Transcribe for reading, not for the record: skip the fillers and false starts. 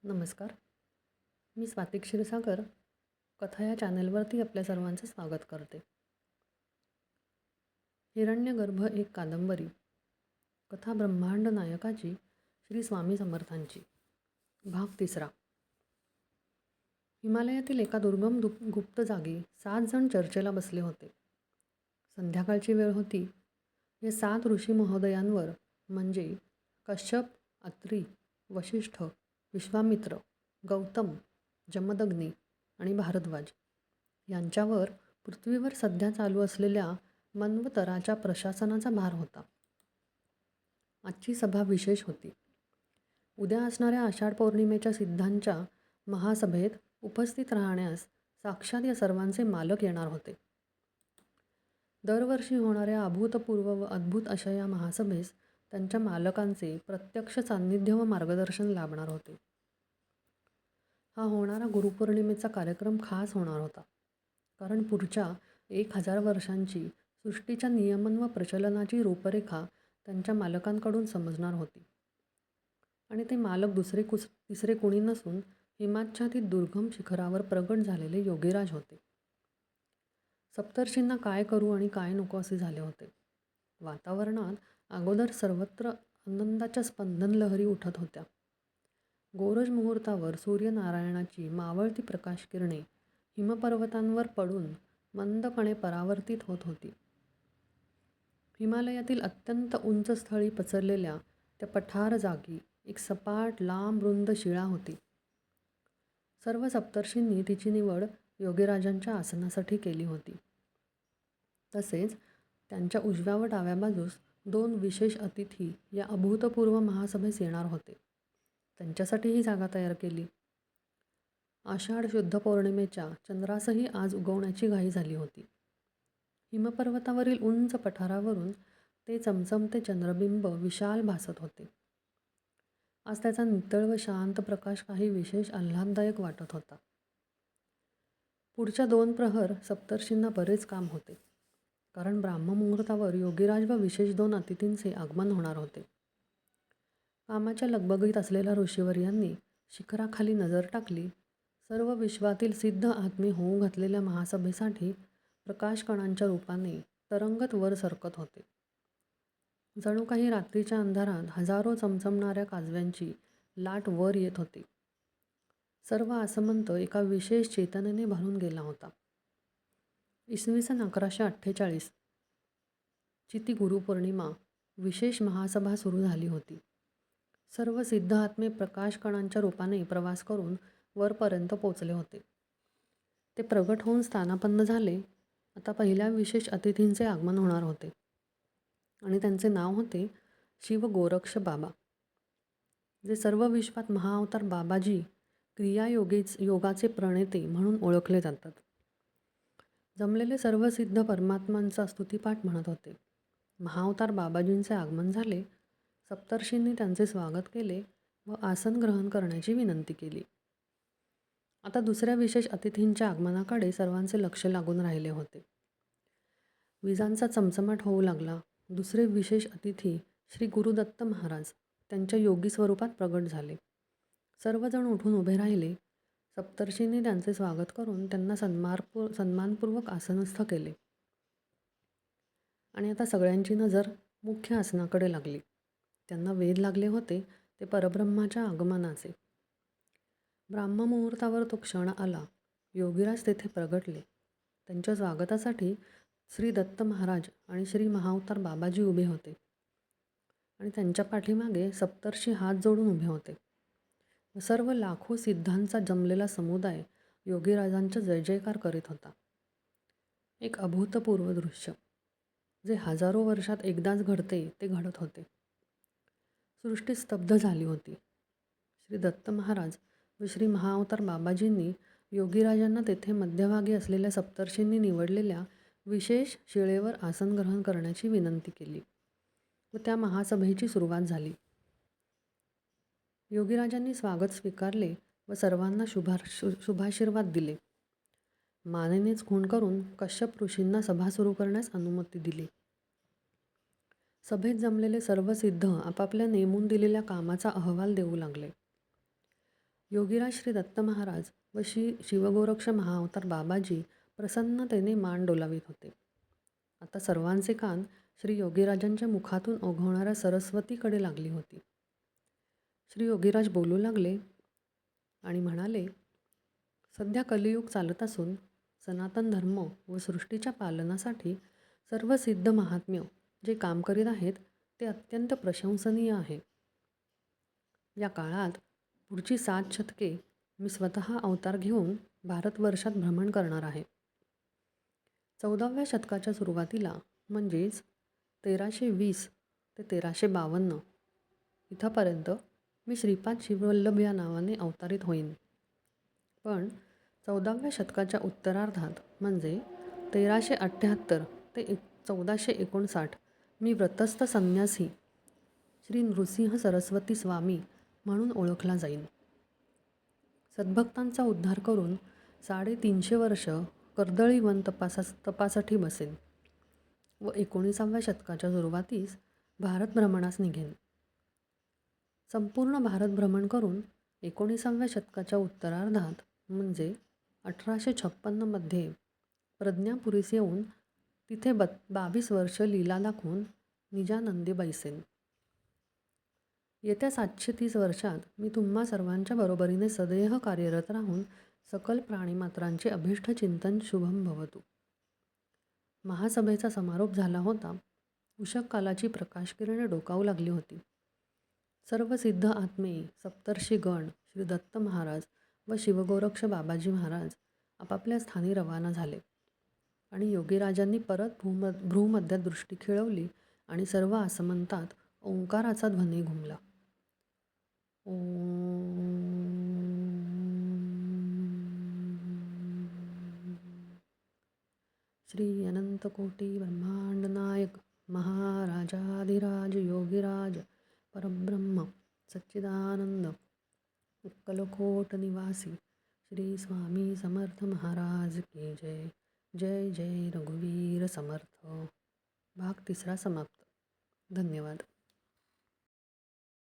नमस्कार. मी स्वाती क्षीरसागर कथा या चॅनलवरती आपल्या सर्वांचं स्वागत करते. हिरण्यगर्भ एक कादंबरी. कथा ब्रह्मांड नायकाची श्री स्वामी समर्थांची. भाग 3. हिमालयातील एका दुर्गम गुप्त जागी 7 जण चर्चेला बसले होते. संध्याकाळची वेळ होती. या 7 ऋषी महोदयांवर म्हणजे कश्यप, अत्री, वशिष्ठ, विश्वामित्र, गौतम, जमदग्नी आणि भारद्वाज यांच्यावर पृथ्वीवर सध्या चालू असलेल्या मन्वंतराच्या प्रशासनाचा भार होता. आजची सभा विशेष होती. उद्या असणाऱ्या आषाढ पौर्णिमेच्या सिद्धांच्या महासभेत उपस्थित राहण्यास साक्षात या सर्वांचे मालक येणार होते. दरवर्षी होणाऱ्या अभूतपूर्व व अद्भुत अशा या महासभेस त्यांच्या मालकांचे प्रत्यक्ष सान्निध्य व मार्गदर्शन लाभणार होते. हा होणारा गुरुपौर्णिमेचा कार्यक्रम खास होणार होता, कारण पुढच्या 1000 वर्षांची सृष्टीच्या नियमन व प्रचलनाची रूपरेखा त्यांच्या मालकांकडून समजणार होती. आणि ते मालक तिसरे कोणी नसून हिमाच्छादित दुर्गम शिखरावर प्रगट झालेले योगीराज होते. सप्तर्षींना काय करू आणि काय नको असे झाले होते. वातावरणात अगोदर सर्वत्र आनंदाच्या स्पंदन लहरी उठत होत्या. गोरज मुहूर्तावर सूर्यनारायणाची मावळती प्रकाशकिरणे हिमपर्वतांवर पडून मंदपणे परावर्तित होत होती. हिमालयातील अत्यंत उंच स्थळी पसरलेल्या त्या पठार जागी एक सपाट लांब रुंद शिळा होती. सर्व सप्तर्षींनी तिची निवड योगीराजांच्या आसनासाठी केली होती. तसेच त्यांच्या उजव्या व डाव्या बाजूस 2 विशेष अतिथी या अभूतपूर्व महासभेस येणार होते. त्यांच्यासाठी ही जागा तयार केली. आषाढ शुद्ध पौर्णिमेच्या चंद्रासही आज उगवण्याची घाई झाली होती. हिमपर्वतावरील उंच पठारावरून ते चमचमते चंद्रबिंब विशाल भासत होते. आज त्याचा नितळ व शांत प्रकाश काही विशेष आल्हाददायक वाटत होता. पुढच्या 2 प्रहर सप्तर्षींना बरेच काम होते, कारण ब्राह्ममुहूर्तावर योगीराज व विशेष 2 अतिथींचे आगमन होणार होते. कामाच्या लगबगीत असलेल्या ऋषीवर्यांनी शिखराखाली नजर टाकली. सर्व विश्वातील सिद्ध आत्मे होऊ घातलेल्या महासभेसाठी प्रकाशकणांच्या रूपाने तरंगत वर सरकत होते. जणू काही रात्रीच्या अंधारात हजारो चमचमणाऱ्या काजव्यांची लाट वर येत होती. सर्व आसमंत एका विशेष चेतनेने भरून गेला होता. इसवी सन 1148 ची ती गुरुपौर्णिमा विशेष महासभा सुरू झाली होती. सर्व सिद्ध आत्मे प्रकाशकणांच्या रूपाने प्रवास करून वरपर्यंत पोचले होते. ते प्रगट होऊन स्थानापन्न झाले. आता पहिल्या विशेष अतिथींचे आगमन होणार होते आणि त्यांचे नाव होते शिव गोरक्ष बाबा, जे सर्व विश्वात महाअवतार बाबाजी योगाचे प्रणेते म्हणून ओळखले जातात. जमलेले सर्व सिद्ध परमात्मांचा स्तुतिपाठ म्हणत होते. महाअवतार बाबाजींचे आगमन झाले. सप्तर्षींनी त्यांचे स्वागत केले व आसन ग्रहण करण्याची विनंती केली. आता दुसऱ्या विशेष अतिथींच्या आगमनाकडे सर्वांचे लक्ष लागून राहिले होते. विजांचा चमचमाट होऊ लागला. दुसरे विशेष अतिथी श्री गुरुदत्त महाराज त्यांच्या योगी स्वरूपात प्रगट झाले. सर्वजण उठून उभे राहिले. सप्तर्षींनी त्यांचे स्वागत करून त्यांना सन्मानपूर्वक आसनस्थ केले. आणि आता सगळ्यांची नजर मुख्य आसनाकडे लागली. त्यांना वेध लागले होते ते परब्रह्माच्या आगमनाचे. ब्राह्ममुहूर्तावर तो क्षण आला. योगीराज तेथे प्रगटले. त्यांच्या स्वागतासाठी श्री दत्त महाराज आणि श्री महाअवतार बाबाजी उभे होते आणि त्यांच्या पाठीमागे सप्तर्षी हात जोडून उभे होते. सर्व लाखो सिद्धांचा जमलेला समुदाय योगीराजांचा जय जयकार करीत होता. एक अभूतपूर्व दृश्य, जे हजारो वर्षात एकदाच घडते ते घडत होते. सृष्टी स्तब्ध झाली होती. श्री दत्त महाराज व श्री महाअवतार बाबाजींनी योगीराजांना तेथे मध्यभागी असलेल्या सप्तर्षींनी निवडलेल्या विशेष शिळेवर आसन ग्रहण करण्याची विनंती केली व त्या महासभेची सुरुवात झाली. योगीराजांनी स्वागत स्वीकारले व सर्वांना शुभाशीर्वाद दिले. मानेनेच खूण करून कश्यप ऋषींना सभा सुरू करण्यास अनुमती दिली. सभेत जमलेले सर्व सिद्ध आपापल्या नेमून दिलेल्या कामाचा अहवाल देऊ लागले. योगीराज श्री दत्त महाराज व श्री शिवगोरक्ष महाअवतार बाबाजी प्रसन्नतेने मान डोलावित होते. आता सर्वांचे कान श्री योगीराजांच्या मुखातून ओघवणाऱ्या सरस्वतीकडे लागली होती. श्री योगीराज बोलू लागले आणि म्हणाले, सध्या कलियुग चालत असून सनातन धर्म व सृष्टीच्या पालनासाठी सर्व सिद्ध महात्म्य जे काम करीत आहेत ते अत्यंत प्रशंसनीय आहे. या काळात पुढची 7 शतके मी स्वतः अवतार घेऊन भारतवर्षात भ्रमण करणार आहे. 14व्या शतकाच्या सुरुवातीला म्हणजेच 1320 ते 1352 इथंपर्यंत मी श्रीपाद शिववल्लभ या नावाने अवतारित होईन. पण 14व्या शतकाच्या उत्तरार्धात म्हणजे 1378 ते 1459 मी व्रतस्थ संन्यासी श्री नृसिंह सरस्वती स्वामी म्हणून ओळखला जाईन. सद्भक्तांचा उद्धार करून 350 वर्ष कर्दळीवन तपासाठी बसेन व 19व्या शतकाच्या सुरुवातीस भारत भ्रमणास निघेन. संपूर्ण भारत भ्रमण करून 19व्या शतकाच्या उत्तरार्धात म्हणजे 1856 मध्ये प्रज्ञापुरीस येऊन तिथे 22 वर्ष लीला दाखवून निजानंदी बैसेन. येत्या 730 वर्षात मी तुम्हा सर्वांच्या बरोबरीने सदेह कार्यरत राहून सकल प्राणीमात्रांचे अभिष्ट चिंतन शुभम भवतु. महासभेचा समारोप झाला होता. उषक कालाची प्रकाशकिरणे डोकावू लागली होती. सर्व सिद्ध आत्मे, सप्तर्षिगण, श्री दत्त महाराज व शिवगोरक्ष बाबाजी महाराज आपापल्या स्थानी रवाना झाले आणि योगीराजांनी परत भ्रूमध्यात दृष्टी खिळवली आणि सर्व आसमंतात ओंकाराचा ध्वनी घुमला. श्री अनंतकोटी ब्रह्मांड नायक महाराजाधिराज योगीराज परब्रह्म सच्चिदानंद उक्कलकोट निवासी श्री स्वामी समर्थ महाराज की जय. जय जय रघुवीर समर्थ. भाग 3 समाप्त. धन्यवाद.